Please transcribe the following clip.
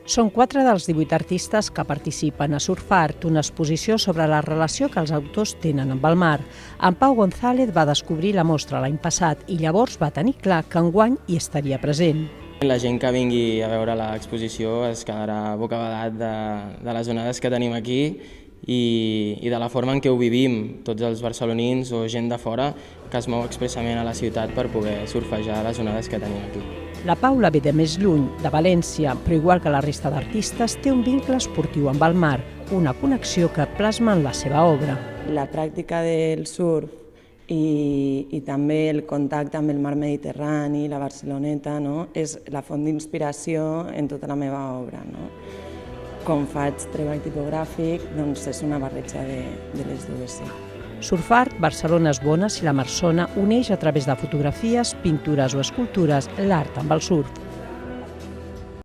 Són 4 dels 18 artistes que participen a Surfart, una exposició sobre la relació que els autors tenen amb el mar. En Pau González va descobrir la mostra l'any passat i llavors va tenir clar que enguany hi estaria present. La gent que vingui a veure l'exposició es quedarà bocabadat de les onades que tenim aquí i de la forma en què ho vivim tots els barcelonins o gent de fora que es mou expressament a la ciutat per poder surfejar les onades que tenim aquí. La Paula ve de més lluny, de València, però igual que la resta d'artistes té un vincle esportiu amb el mar, una connexió que plasma en la seva obra. La pràctica del surf i també el contacte amb el mar Mediterrani, la Barceloneta, és la font d'inspiració en tota la meva obra. Com faig treball tipogràfic, doncs és una barreja de les dues. Surfart, Barcelones Bones i la Marsona uneix a través de fotografies, pintures o escultures l'art amb el surf.